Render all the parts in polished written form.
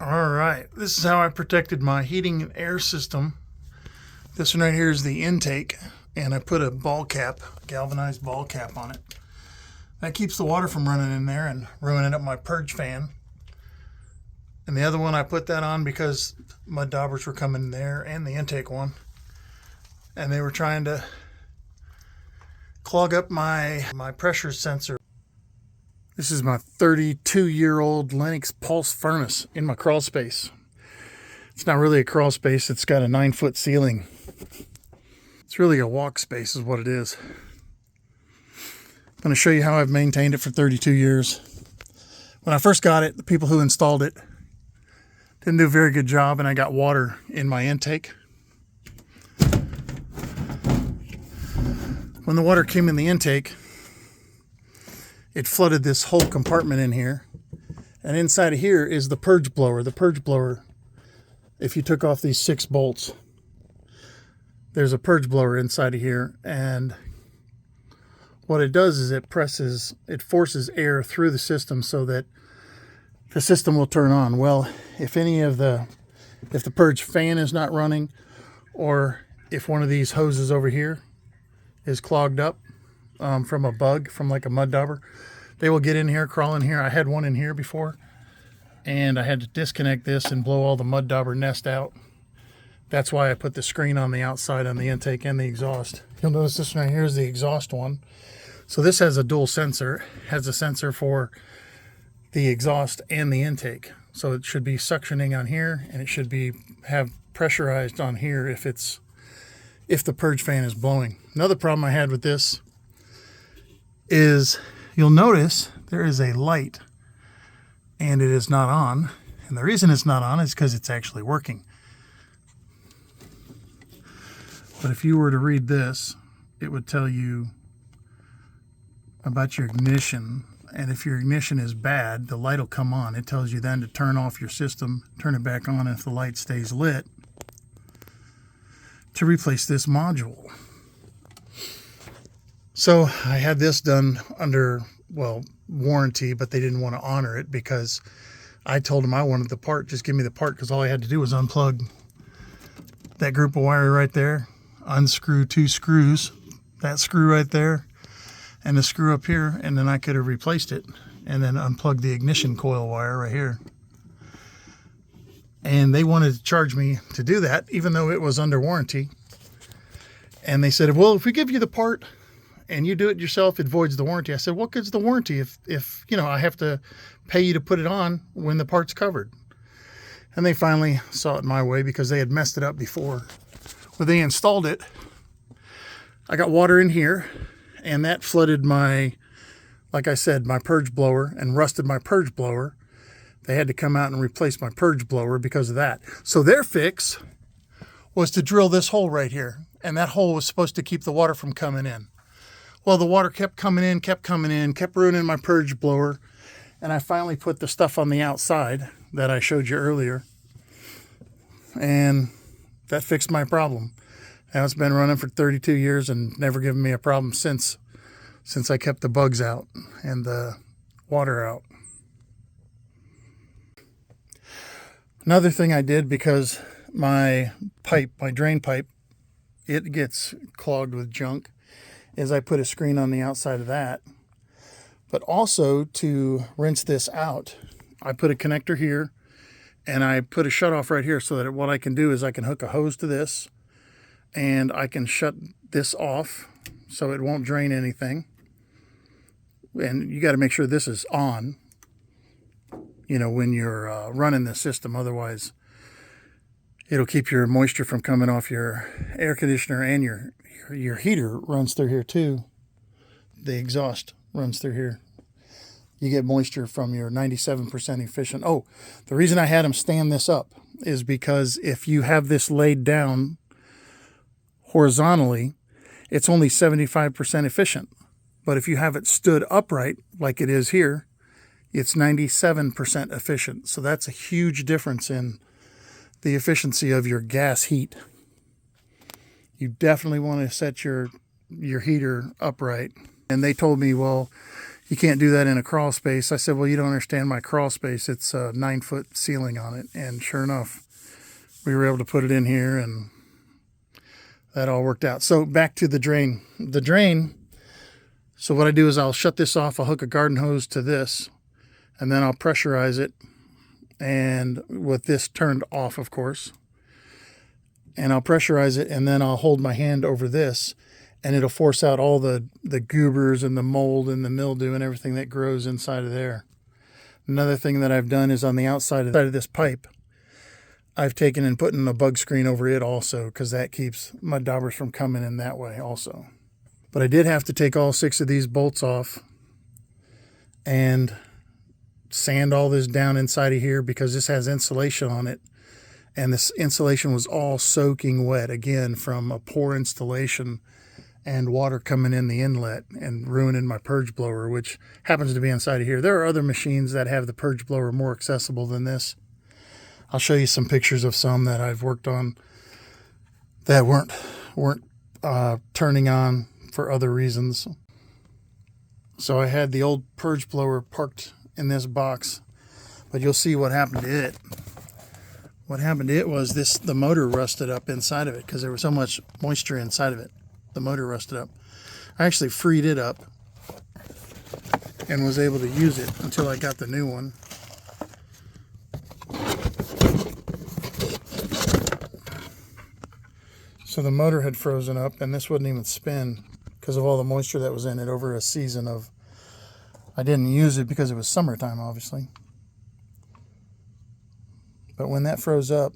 All right, this is how I protected my heating and air system. This one right here is the intake, and I put a ball cap, galvanized ball cap on it. That keeps the water from running in there and ruining up my purge fan. And the other one, I put that on because mud daubers were coming in there, and the intake one, and they were trying to clog up my pressure sensor. This is my 32-year-old Lennox Pulse furnace in my crawl space. It's not really a crawl space. It's got a 9-foot ceiling. It's really a walk space is what it is. I'm going to show you how I've maintained it for 32 years. When I first got it, the people who installed it didn't do a very good job, and I got water in my intake. When the water came in the intake, it flooded this whole compartment in here. And inside of here is the purge blower. The purge blower, if you took off these 6 bolts, there's a purge blower inside of here. And what it does is it forces air through the system so that the system will turn on. Well, if the purge fan is not running, or if one of these hoses over here is clogged up, from a bug, from like a mud dauber, they will get in here, crawl in here. I had one in here before, and I had to disconnect this and blow all the mud dauber nest out. That's why I put the screen on the outside on the intake and the exhaust. You'll notice this one right here is the exhaust one. So this has a dual sensor. It has a sensor for the exhaust and the intake. So it should be suctioning on here, and it should have pressurized on here if the purge fan is blowing. Another problem I had with this is you'll notice there is a light and it is not on. And the reason it's not on is because it's actually working. But if you were to read this, it would tell you about your ignition. And if your ignition is bad, the light will come on. It tells you then to turn off your system, turn it back on if the light stays lit, to replace this module. So I had this done under, warranty, but they didn't want to honor it because I told them I wanted the part. Just give me the part, because all I had to do was unplug that group of wire right there, unscrew 2 screws, that screw right there, and the screw up here, and then I could have replaced it, and then unplug the ignition coil wire right here. And they wanted to charge me to do that, even though it was under warranty. And they said, well, if we give you the part and you do it yourself, it voids the warranty. I said, what good's the warranty if I have to pay you to put it on when the part's covered? And they finally saw it my way, because they had messed it up before. When they installed it, I got water in here, and that flooded my purge blower and rusted my purge blower. They had to come out and replace my purge blower because of that. So their fix was to drill this hole right here. And that hole was supposed to keep the water from coming in. Well, the water kept coming in, kept ruining my purge blower. And I finally put the stuff on the outside that I showed you earlier. And that fixed my problem. Now it's been running for 32 years and never given me a problem since I kept the bugs out and the water out. Another thing I did, because my drain pipe, it gets clogged with junk, is I put a screen on the outside of that. But also, to rinse this out, I put a connector here, and I put a shutoff right here, so that what I can do is I can hook a hose to this, and I can shut this off so it won't drain anything. And you got to make sure this is on, when you're running the system. Otherwise, it'll keep your moisture from coming off your air conditioner, and your heater runs through here too. The exhaust runs through here. You get moisture from your 97% efficient. Oh, the reason I had them stand this up is because if you have this laid down horizontally, it's only 75% efficient. But if you have it stood upright, like it is here, it's 97% efficient. So that's a huge difference in the efficiency of your gas heat. You definitely want to set your heater upright. And they told me, well, you can't do that in a crawl space. I said, well, you don't understand my crawl space. It's a 9-foot ceiling on it. And sure enough, we were able to put it in here, and that all worked out. So back to the drain. The drain, so what I do is I'll shut this off. I'll hook a garden hose to this, and then I'll pressurize it, and with this turned off, of course. And I'll pressurize it, and then I'll hold my hand over this, and it'll force out all the goobers and the mold and the mildew and everything that grows inside of there. Another thing that I've done is on the outside of this pipe, I've taken and put in a bug screen over it also, because that keeps mud daubers from coming in that way also. But I did have to take all 6 of these bolts off and sand all this down inside of here, because this has insulation on it. And this insulation was all soaking wet, again, from a poor installation and water coming in the inlet and ruining my purge blower, which happens to be inside of here. There are other machines that have the purge blower more accessible than this. I'll show you some pictures of some that I've worked on that weren't turning on for other reasons. So I had the old purge blower parked in this box, but you'll see what happened to it. What happened to it was the motor rusted up inside of it, because there was so much moisture inside of it. The motor rusted up. I actually freed it up and was able to use it until I got the new one. So the motor had frozen up, and this wouldn't even spin because of all the moisture that was in it over a season of... I didn't use it because it was summertime, obviously. But when that froze up,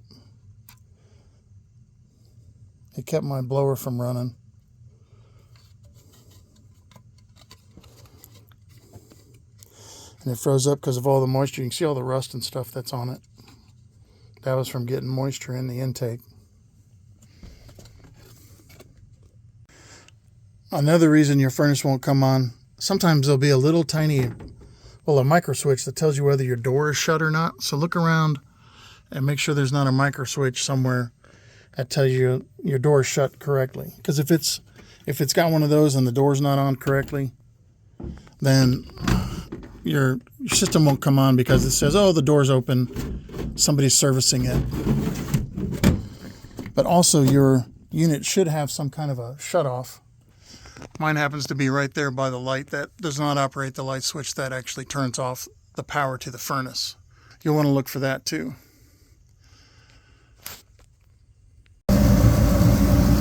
it kept my blower from running. And it froze up because of all the moisture. You can see all the rust and stuff that's on it. That was from getting moisture in the intake. Another reason your furnace won't come on, sometimes there'll be a little tiny, well, a micro switch that tells you whether your door is shut or not. So look around and make sure there's not a micro switch somewhere that tells you your door is shut correctly. Because if it's got one of those and the door's not on correctly, then your system won't come on, because it says, oh, the door's open, somebody's servicing it. But also your unit should have some kind of a shut-off. Mine happens to be right there by the light. That does not operate the light switch. That actually turns off the power to the furnace. You'll want to look for that too.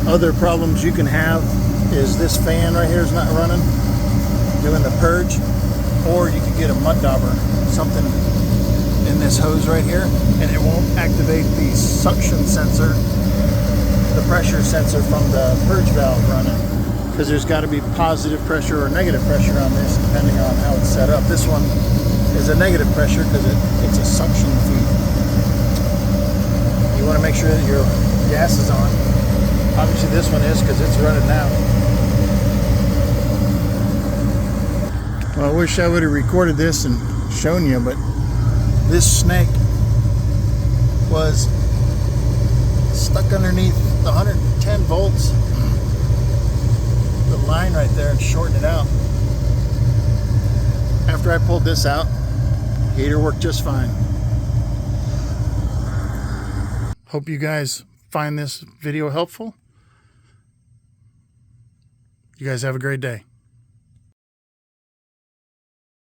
Other problems you can have is this fan right here is not running, doing the purge, or you could get a mud dauber, something in this hose right here, and it won't activate the suction sensor, the pressure sensor from the purge valve running. Because there's got to be positive pressure or negative pressure on this, depending on how it's set up. This one is a negative pressure because it's a suction feed. You want to make sure that your gas is on. Obviously this one is, because it's running now. Well, I wish I would have recorded this and shown you, but this snake was stuck underneath the 110 volts. The line right there, and shorten it out. After I pulled this out, heater worked just fine. Hope you guys find this video helpful. You guys have a great day.